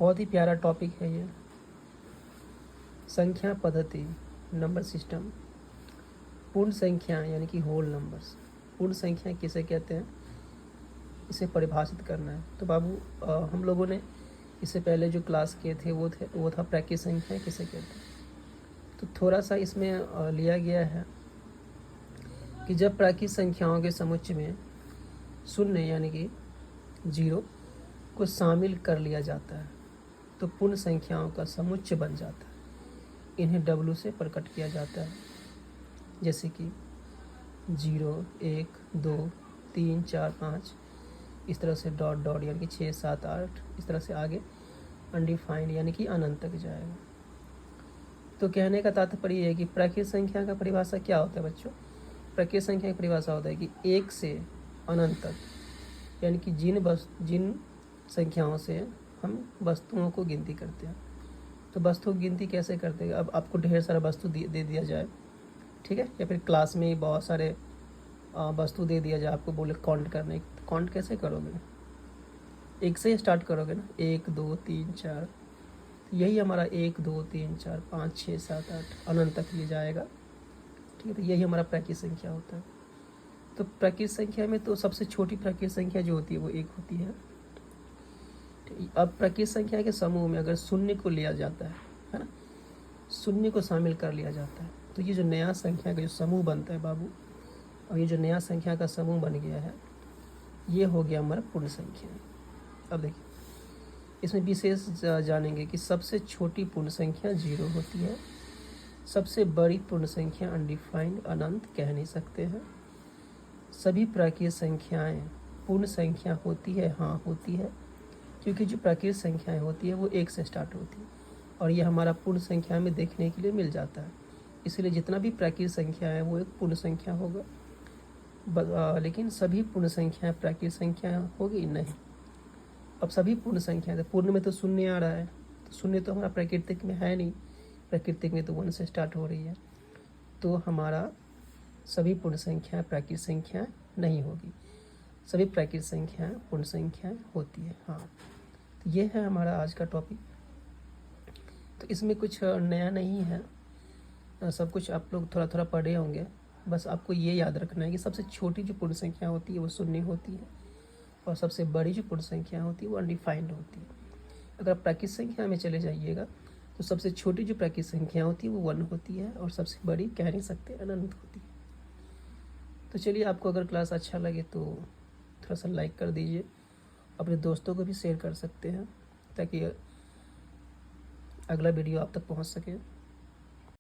बहुत ही प्यारा टॉपिक है ये, संख्या पद्धति, नंबर सिस्टम। पूर्ण संख्या यानी कि होल नंबर्स, पूर्ण संख्या किसे कहते हैं, इसे परिभाषित करना है। तो बाबू हम लोगों ने इससे पहले जो क्लास किए थे वो था प्राकृत संख्या किसे कहते हैं। तो थोड़ा सा इसमें लिया गया है कि जब प्राकृत संख्याओं के समुच्चय में शून्य यानी कि 0 को शामिल कर लिया जाता है तो पूर्ण संख्याओं का समुच्चय बन जाता है। इन्हें W से प्रकट किया जाता है, जैसे कि 0, 1, 2, 3, 4, 5, इस तरह से डॉट डॉट यानी कि 6, 7, 8, इस तरह से आगे अनडिफाइंड यानी कि अनंत तक जाएगा। तो कहने का तात्पर्य है कि प्राकृत संख्या का परिभाषा क्या होता है बच्चों। प्राकृत संख्या की परिभाषा होता है कि 1 से अनंत तक, यानी कि जिन संख्याओं से हम वस्तुओं को गिनती करते हैं। तो वस्तु की गिनती कैसे करते हैं, अब आपको ढेर सारा वस्तु दे दिया जाए, ठीक है, या फिर क्लास में ही बहुत सारे वस्तु दे दिया जाए, आपको बोले काउंट करने, तो काउंट कैसे करोगे, 1 से ही स्टार्ट करोगे ना, 1, 2, 3, 4। यही हमारा 1, 2, 3, 4, 5, 6, 7, 8 अनंत तक ये जाएगा, ठीक है। तो यही हमारा प्राकृत संख्या होता है। तो प्राकृत संख्या में तो सबसे छोटी प्राकृत संख्या जो होती है वो 1 होती है। अब प्राकृत संख्या के समूह में अगर शून्य को लिया जाता है ना, शून्य को शामिल कर लिया जाता है, तो ये जो नया संख्या का जो समूह बनता है बाबू, और ये जो नया संख्या का समूह बन गया है, ये हो गया हमारा पूर्ण संख्या। अब देखिए इसमें विशेष जानेंगे कि सबसे छोटी पूर्ण संख्या 0 होती है, सबसे बड़ी पूर्ण संख्या अनडिफाइंड अनंत कह नहीं सकते हैं। सभी प्राकृत संख्याएं पूर्ण संख्या होती है, हाँ होती है, क्योंकि जो प्राकृत संख्याएं होती है वो 1 से स्टार्ट होती है, और ये हमारा पूर्ण संख्या में देखने के लिए मिल जाता है। इसलिए जितना भी प्राकृत संख्या है वो एक पूर्ण संख्या होगा। लेकिन सभी पूर्ण संख्याएं प्राकृत संख्या होगी नहीं। अब सभी पूर्ण संख्या, तो पूर्ण में तो शून्य आ रहा है, तो शून्य तो हमारा प्राकृतिक में है नहीं, प्राकृतिक में तो 1 से स्टार्ट हो रही है, तो हमारा सभी पूर्ण संख्या प्राकृत संख्या नहीं होगी। सभी प्राकृत संख्याएं पूर्ण संख्या होती है, हाँ। तो ये है हमारा आज का टॉपिक। तो इसमें कुछ नया नहीं है, सब कुछ आप लोग थोड़ा थोड़ा पढ़े होंगे। बस आपको ये याद रखना है कि सबसे छोटी जो पूर्ण संख्या होती है वो शून्य होती है, और सबसे बड़ी जो पूर्ण संख्या होती है वो अनडिफाइंड होती है। अगर आप प्राकृत संख्या में चले जाइएगा तो सबसे छोटी जो प्राकृत संख्या होती है वो 1 होती है, और सबसे बड़ी कह नहीं सकते अनंत होती है। तो चलिए, आपको अगर क्लास अच्छा लगे तो थोड़ा सा लाइक कर दीजिए, अपने दोस्तों को भी शेयर कर सकते हैं ताकि अगला वीडियो आप तक पहुंच सके।